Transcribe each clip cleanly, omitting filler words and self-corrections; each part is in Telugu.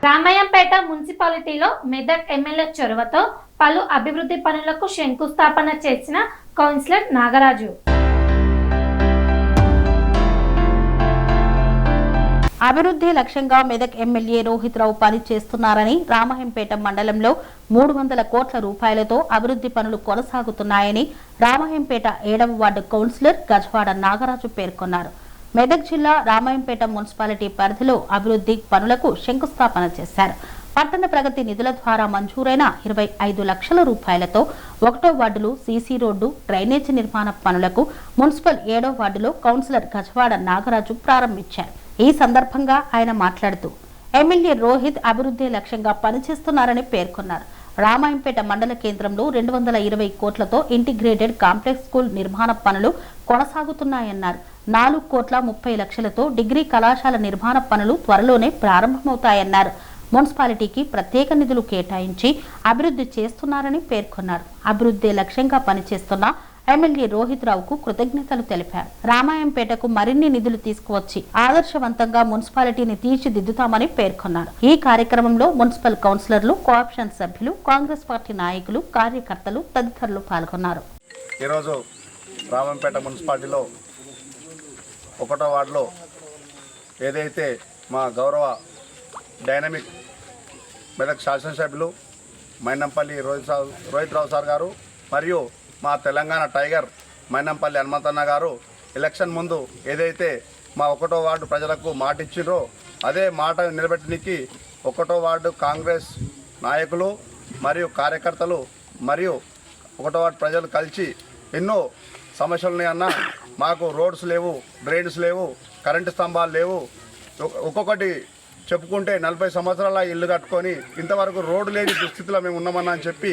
రామయ్యంపేట మున్సిపాలిటీలో మెదక్ ఎమ్మెల్యే చొరవతో పలు అభివృద్ధి పనులకు శంకుస్థాపన చేసిన కౌన్సిలర్ నాగరాజు. అభివృద్ధి లక్ష్యంగా మెదక్ ఎమ్మెల్యే రోహిత్ రావు పని చేస్తున్నారని, రామయ్యంపేట మండలంలో 300 కోట్ల రూపాయలతో అభివృద్ధి పనులు కొనసాగుతున్నాయని రామయ్యంపేట 7వ వార్డు కౌన్సిలర్ గజవాడ నాగరాజు పేర్కొన్నారు. మెదక్ జిల్లా రామయ్యంపేట మున్సిపాలిటీ పరిధిలో అభివృద్ధి పనులకు శంకుస్థాపన చేశారు. పట్టణ ప్రగతి నిధుల ద్వారా మంజూరైన 25 లక్షల రూపాయలతో 1వ వార్డులో సీసీ రోడ్డు, డ్రైనేజీ నిర్మాణ పనులకు మున్సిపల్ 7వ వార్డులో కౌన్సిలర్ గజవాడ నాగరాజు ప్రారంభించారు. ఈ సందర్భంగా ఆయన మాట్లాడుతూ ఎమ్మెల్యే రోహిత్ అభివృద్ధి లక్ష్యంగా పనిచేస్తున్నారని పేర్కొన్నారు. రామాయంపేట మండల కేంద్రంలో 220 కోట్లతో ఇంటిగ్రేటెడ్ కాంప్లెక్స్ స్కూల్ నిర్మాణ పనులు కొనసాగుతున్నాయన్నారు. 4 కోట్ల 30 లక్షలతో డిగ్రీ కళాశాల నిర్మాణ పనులు త్వరలోనే ప్రారంభమవుతాయన్నారు. మున్సిపాలిటీకి ప్రత్యేక నిధులు కేటాయించి అభివృద్ధి చేస్తున్నారని పేర్కొన్నారు. అభివృద్ధి లక్ష్యంగా పనిచేస్తున్న ఎమ్మెల్యే రోహిత్ రావుకు కృతజ్ఞతలు తెలిపారు. రామాయంపేటకు మరిన్ని నిధులు తీసుకువచ్చి ఆదర్శవంతంగా మున్సిపాలిటీని తీర్చిదిద్దుతామని పేర్కొన్నారు. ఈ కార్యక్రమంలో మున్సిపల్ కౌన్సిలర్లు, కోఆప్షన్ సభ్యులు, కాంగ్రెస్ పార్టీ నాయకులు, కార్యకర్తలు తదితరులు పాల్గొన్నారు. ఈరోజు రామాయంపేట మున్సిపాలిటీలో 1వ వార్డులో ఏదైతే మా గౌరవ డైనమిక్ మెదక్ శాసనసభ్యులు మైనంపల్లి రోహిత్ రావు సార్ గారు మరియు మా తెలంగాణ టైగర్ మైనంపల్లి హనుమంతన్న గారు ఎలక్షన్ ముందు ఏదైతే మా 1వ వార్డు ప్రజలకు మాట ఇచ్చిండ్రో అదే మాట నిలబెట్టడానికి 1వ వార్డు కాంగ్రెస్ నాయకులు మరియు కార్యకర్తలు మరియు 1వ వార్డు ప్రజలు కలిసి ఎన్నో సమస్యలున్నాయి అన్న. మాకు రోడ్స్ లేవు, డ్రైన్స్ లేవు, కరెంటు స్తంభాలు లేవు, ఒక్కొక్కటి చెప్పుకుంటే 40 సంవత్సరాల ఇల్లు కట్టుకొని ఇంతవరకు రోడ్డు లేని దుస్థితిలో మేము ఉన్నామన్నా అని చెప్పి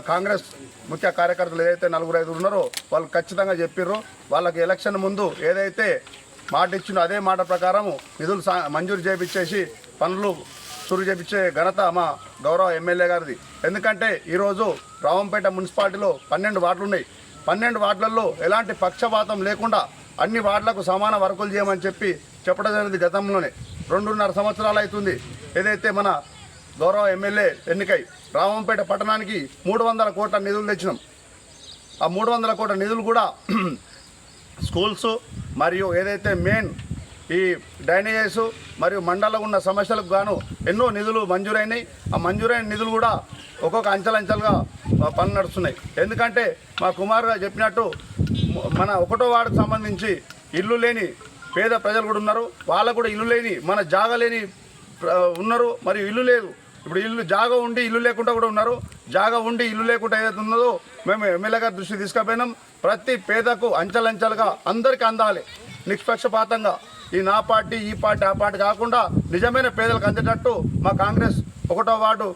కాంగ్రెస్ ముఖ్య కార్యకర్తలు ఏదైతే 4-5 ఉన్నారో వాళ్ళు ఖచ్చితంగా చెప్పిర్రు. వాళ్ళకి ఎలక్షన్ ముందు ఏదైతే మాట ఇచ్చిందో అదే మాట ప్రకారము నిధులు మంజూరు చేయించేసి పనులు సురు చేయించే ఘనత మా గౌరవ ఎమ్మెల్యే గారిది. ఎందుకంటే ఈరోజు రామంపేట మున్సిపాలిటీలో 12 వార్డులు ఉన్నాయి. 12 వార్డులలో ఎలాంటి పక్షపాతం లేకుండా అన్ని వార్డులకు సమాన వర్కులు చేయమని చెప్పి చెప్పడం జరిగింది. గతంలోనే 2.5 సంవత్సరాలు అవుతుంది ఏదైతే మన గౌరవ ఎమ్మెల్యే ఎన్నికై రామంపేట పట్టణానికి 300 కోట్ల నిధులు తెచ్చినాం. ఆ 300 కోట్ల నిధులు కూడా స్కూల్స్ మరియు ఏదైతే మెయిన్ ఈ డ్రైనేజెస్ మరియు మండలంలో ఉన్న సమస్యలకు గాను ఎన్నో నిధులు మంజూరైనాయి. ఆ మంజూరైన నిధులు కూడా ఒక్కొక్క అంచెలంచెలుగా పనులు నడుస్తున్నాయి. ఎందుకంటే మా కుమార్ గారు చెప్పినట్టు మన 1వ వార్డుకు సంబంధించి ఇల్లు లేని పేద ప్రజలు కూడా ఉన్నారు. వాళ్ళకు కూడా ఇల్లు లేని, మన జాగా లేని ఉన్నారు, మరియు ఇల్లు లేదు. ఇప్పుడు ఇల్లు జాగా ఉండి ఇల్లు లేకుండా కూడా ఉన్నారు. జాగా ఉండి ఇల్లు లేకుండా ఏదైతే ఉన్నదో మేము ఎమ్మెల్యే గారి దృష్టి తీసుకుపోయినాం. ప్రతి పేదకు అంచెలంచెలుగా అందరికీ అందాలి, నిష్పక్షపాతంగా. ఈ నా పార్టీ, ఈ పార్టీ, ఆ పార్టీ కాకుండా నిజమైన పేదలకు అందేటట్టు మా కాంగ్రెస్ 1వ వార్డు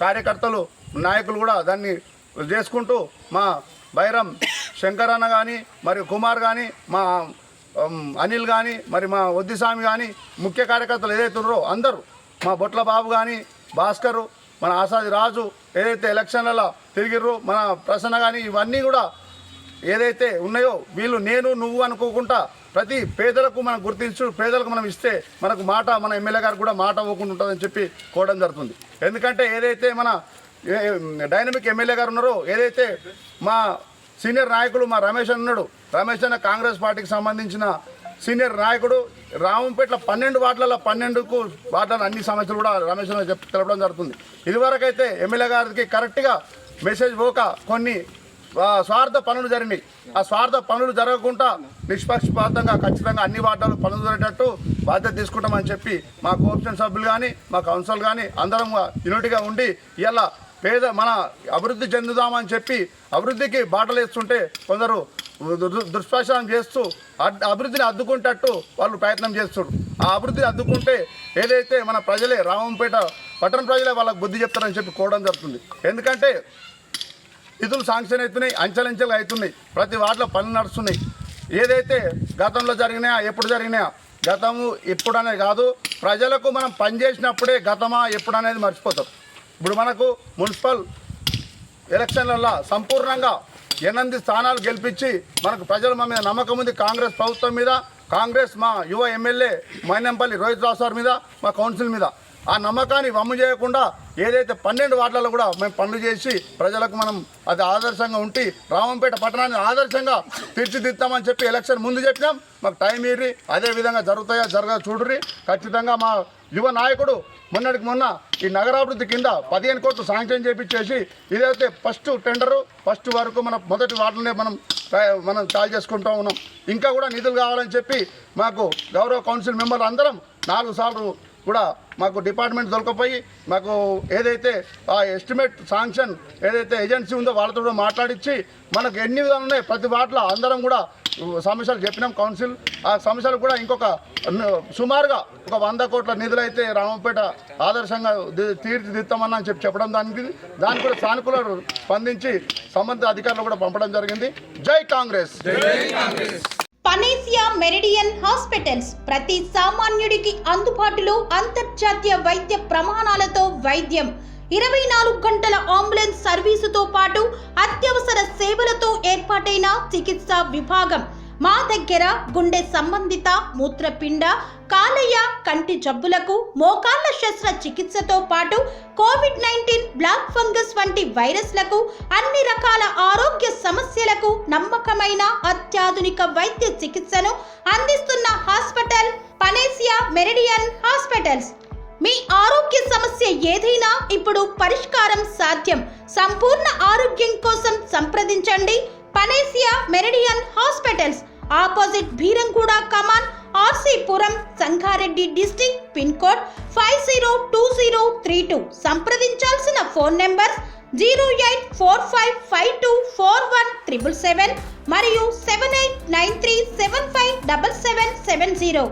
కార్యకర్తలు, నాయకులు కూడా దాన్ని చేసుకుంటూ మా బైరం శంకర్ అన్న కానీ, మరియు కుమార్ కానీ, మా అనిల్ కానీ, మరి మా వద్దిస్వామి కానీ, ముఖ్య కార్యకర్తలు ఏదైతే ఉన్నారో అందరూ, మా బొట్ల బాబు కానీ, భాస్కరు, మన ఆసాది రాజు ఏదైతే ఎలక్షన్లలో తిరిగిర్రు, మన ప్రసన్న కానీ, ఇవన్నీ కూడా ఏదైతే ఉన్నాయో వీళ్ళు నేను నువ్వు అనుకోకుండా ప్రతి పేదలకు మనం గుర్తించు, పేదలకు మనం ఇస్తే మనకు మాట, మన ఎమ్మెల్యే గారు కూడా మాట ఇవ్వకుండా ఉంటుందని చెప్పి కోవడం జరుగుతుంది. ఎందుకంటే ఏదైతే మన డైనమిక్ ఎమ్మెల్యే గారు ఉన్నారో, ఏదైతే మా సీనియర్ నాయకులు మా రమేష్ ఉన్నాడు, రమేష్ అన్న కాంగ్రెస్ పార్టీకి సంబంధించిన సీనియర్ నాయకుడు, రామంపేటలో 12 వార్డులలో 12 వార్డులలో అన్ని సమస్యలు కూడా రమేష్ అన్న తెలపడం జరుగుతుంది. ఇదివరకైతే ఎమ్మెల్యే గారికి కరెక్ట్గా మెసేజ్ పోక కొన్ని స్వార్థ పనులు జరిగినాయి. ఆ స్వార్థ పనులు జరగకుండా నిష్పక్షపాతంగా ఖచ్చితంగా అన్ని వార్డులు పనులు జరిగేటట్టు బాధ్యత తీసుకుంటామని చెప్పి మా కోఆప్షన్ సభ్యులు కానీ, మా కౌన్సిల్ కానీ అందరం యూనిట్గా ఉండి ఇలా పేద మన అభివృద్ధి చెందుదామని చెప్పి అభివృద్ధికి బాటలు వేస్తుంటే కొందరు దుష్ప్రచారం చేస్తూ అభివృద్ధిని అడ్డుకుంటట్టు వాళ్ళు ప్రయత్నం చేస్తున్నారు. ఆ అభివృద్ధిని అడ్డుకుంటే ఏదైతే మన ప్రజలే, రామంపేట పట్టణ ప్రజలే వాళ్ళకు బుద్ధి చెప్తారని చెప్పి కోవడం జరుగుతుంది. ఎందుకంటే నిధులు శాంక్షన్ అవుతున్నాయి, అంచెలంచెలుగా అవుతున్నాయి, ప్రతి వార్డులో పనులు నడుస్తున్నాయి. ఏదైతే గతంలో జరిగినాయా, ఎప్పుడు జరిగినాయా, గతము ఎప్పుడనేది కాదు, ప్రజలకు మనం పనిచేసినప్పుడే గతమా ఎప్పుడు అనేది మర్చిపోతాం. ఇప్పుడు మనకు మున్సిపల్ ఎలక్షన్లలో సంపూర్ణంగా 8 స్థానాలు గెలిపించి మనకు ప్రజల మీద నమ్మకం ఉంది, కాంగ్రెస్ ప్రభుత్వం మీద, కాంగ్రెస్ మా యువ ఎమ్మెల్యే మైనంపల్లి రోహిత్ రావు సార్ మీద, మా కౌన్సిల్ మీద. ఆ నమ్మకాన్ని వమ్ము చేయకుండా ఏదైతే 12 వార్డులలో కూడా మేము పనులు చేసి ప్రజలకు మనం అది ఆదర్శంగా ఉండి రామంపేట పట్టణాన్ని ఆదర్శంగా తీర్చిదిద్దామని చెప్పి ఎలక్షన్ ముందు చెప్పినాం. మాకు టైం ఇర్రి అదే విధంగా జరగ చూడుర్రి. ఖచ్చితంగా మా యువ నాయకుడు మొన్నటికి మొన్న ఈ నగరాభివృద్ధి కింద 15 కోట్లు శాంక్షన్ చేపించేసి ఇదైతే ఫస్ట్ టెండరు ఫస్ట్ వరకు మన మొదటి వార్డులోనే మనం చాలు చేసుకుంటూ ఉన్నాం. ఇంకా కూడా నిధులు కావాలని చెప్పి మాకు గౌరవ కౌన్సిల్ మెంబర్లు అందరం 4 సార్లు కూడా మాకు డిపార్ట్మెంట్ దొరకపోయి మాకు ఏదైతే ఆ ఎస్టిమేట్ శాంక్షన్ ఏదైతే ఏజెన్సీ ఉందో వాళ్ళతో కూడా మాట్లాడించి మనకు ఎన్ని విధాలు ఉన్నాయి ప్రతి వాటిలో అందరం కూడా సమస్యలు చెప్పినాం కౌన్సిల్. ఆ సమస్యలు కూడా ఇంకొక సుమారుగా ఒక 100 కోట్ల నిధులు అయితే రామంపేట ఆదర్శంగా తీర్చిదిద్దామని చెప్పడం దానికి కూడా సానుకూల స్పందించి సంబంధిత అధికారులు కూడా పంపడం జరిగింది. జై కాంగ్రెస్. పనేసియా మెరిడియన్ హాస్పిటల్స్ ప్రతి సామాన్యుడికి అందుబాటులో అంతర్జాతీయ వైద్య ప్రమాణాలతో వైద్యం, 24 గంటల అంబులెన్స్ సర్వీసుతో పాటు అత్యవసర సేవలతో ఏర్పాటైన చికిత్సా విభాగం. మా దగ్గర గుండె సంబంధిత, మూత్రపిండ, కాలేయ, కంటి జబ్బులకు, మోకాళ్ల శస్త్ర చికిత్సతో పాటు కోవిడ్-19, బ్లాక్ ఫంగస్ వంటి వైరస్లకు, అన్ని రకాల ఆరోగ్య సమస్యలకు నమ్మకమైన అత్యాధునిక వైద్య చికిత్సను అందిస్తున్న హాస్పిటల్ పనేసియా మెరిడియన్ హాస్పిటల్స్. మీ ఆరోగ్య సమస్య ఏదైనా ఇప్పుడు పరిష్కారం సాధ్యం. సంపూర్ణ ఆరోగ్యం కోసం సంప్రదించండి Panacea Meridian hospitals. Opposite Bheeramguda Kaman, RC Puram, Sangareddy district. Pin code 502032. సంప్రదించాల్సిన ఫోన్ నెంబర్ 0845524177 మరియు 7893757770.